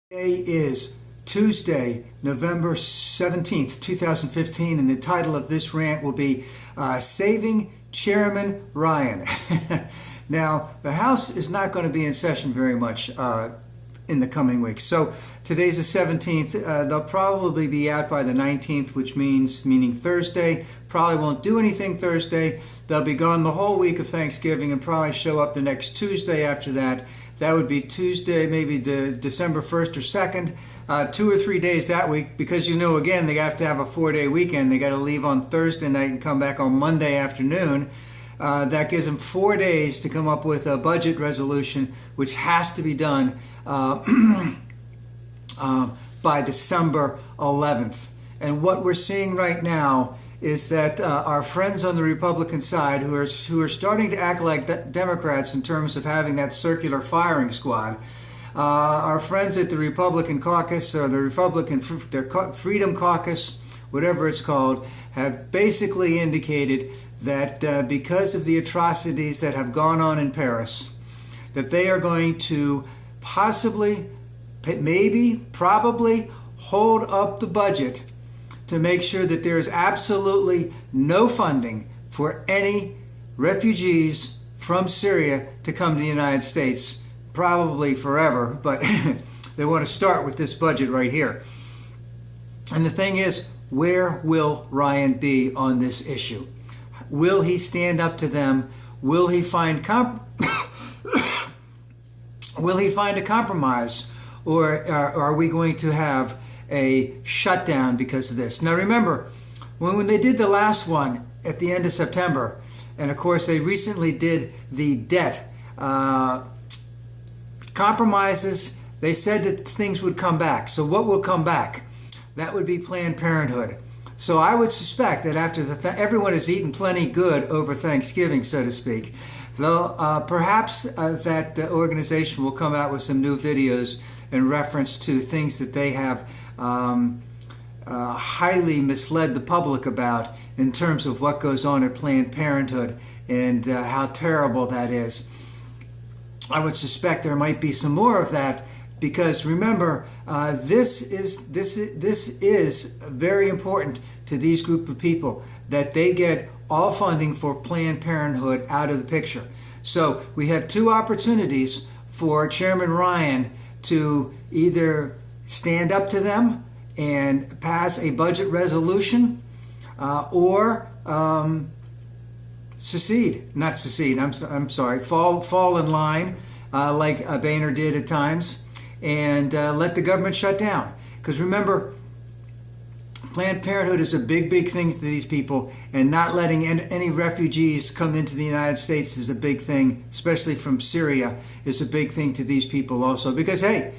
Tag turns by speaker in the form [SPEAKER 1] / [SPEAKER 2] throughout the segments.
[SPEAKER 1] Today is Tuesday, November 17th, 2015, and the title of this rant will be Saving Chairman Ryan. Now, the House is not going to be in session very much in the coming weeks. So today's the 17th. They'll probably be out by the 19th, which meaning Thursday. Probably won't do anything Thursday. They'll be gone the whole week of Thanksgiving and probably show up the next Tuesday after that. That would be Tuesday, maybe December 1st or 2nd, 2 or 3 days that week, because again, they have to have a 4-day weekend. They got to leave on Thursday night and come back on Monday afternoon. That gives them 4 days to come up with a budget resolution, which has to be done by December 11th. And what we're seeing right now is that our friends on the Republican side, who are starting to act like Democrats in terms of having that circular firing squad, our friends at the Republican Caucus, or the Freedom Caucus, whatever it's called, have basically indicated that because of the atrocities that have gone on in Paris, that they are going to possibly, maybe, probably hold up the budget to make sure that there is absolutely no funding for any refugees from Syria to come to the United States, probably forever, but they want to start with this budget right here. And the thing is, where will Ryan be on this issue? Will he stand up to them? Will he find will he find a compromise? Or are we going to have a shutdown because of this? Now remember, when they did the last one at the end of September, and of course they recently did the debt compromises, they said that things would come back. So what will come back? That would be Planned Parenthood. So I would suspect that after everyone has eaten plenty good over Thanksgiving, so to speak, perhaps that organization will come out with some new videos in reference to things that they have highly misled the public about in terms of what goes on at Planned Parenthood and how terrible that is. I would suspect there might be some more of that, because remember, this is very important to these group of people, that they get all funding for Planned Parenthood out of the picture. So we have two opportunities for Chairman Ryan to either stand up to them and pass a budget resolution, or fall in line like Boehner did at times, and let the government shut down. Because remember, Planned Parenthood is a big thing to these people, and not letting any refugees come into the United States is a big thing, especially from Syria, is a big thing to these people also. Because, hey,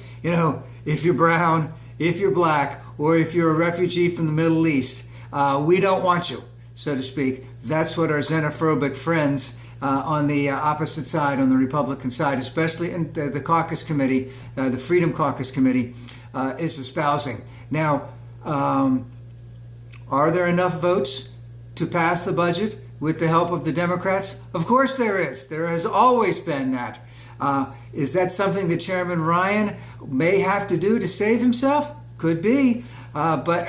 [SPEAKER 1] if you're brown, if you're black, or if you're a refugee from the Middle East, we don't want you, so to speak. That's what our xenophobic friends on the opposite side, on the Republican side, especially in the caucus committee, the Freedom Caucus Committee, is espousing. Now, are there enough votes to pass the budget with the help of the Democrats? Of course there is. There has always been that. Is that something that Chairman Ryan may have to do to save himself? Could be. But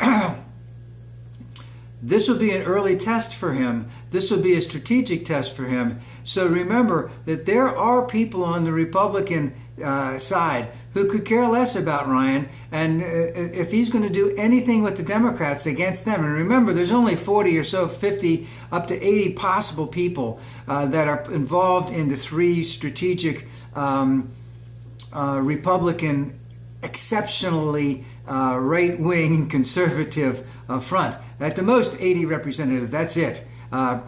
[SPEAKER 1] this will be an early test for him. This will be a strategic test for him. So remember that there are people on the Republican side who could care less about Ryan, and if he's going to do anything with the Democrats against them, and remember there's only 40 or so, 50 up to 80 possible people that are involved in the three strategic Republican, exceptionally right-wing conservative front. At the most 80 representatives, that's it.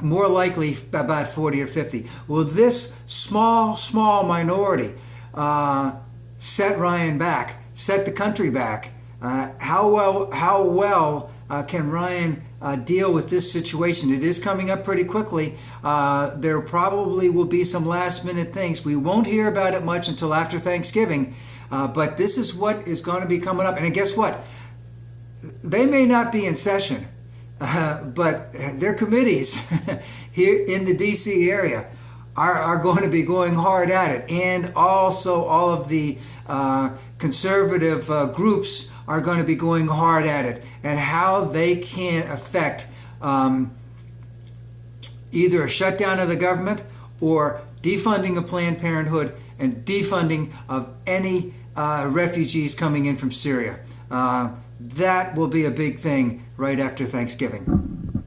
[SPEAKER 1] More likely about 40 or 50. Will this small minority set Ryan back, set the country back? How well can Ryan deal with this situation? It is coming up pretty quickly. There probably will be some last-minute things. We won't hear about it much until after Thanksgiving, but this is what is going to be coming up. And guess what? They may not be in session, but their committees here in the D.C. area are going to be going hard at it, and also all of the conservative groups are going to be going hard at it, and how they can affect either a shutdown of the government or defunding of Planned Parenthood and defunding of any refugees coming in from Syria. That will be a big thing right after Thanksgiving.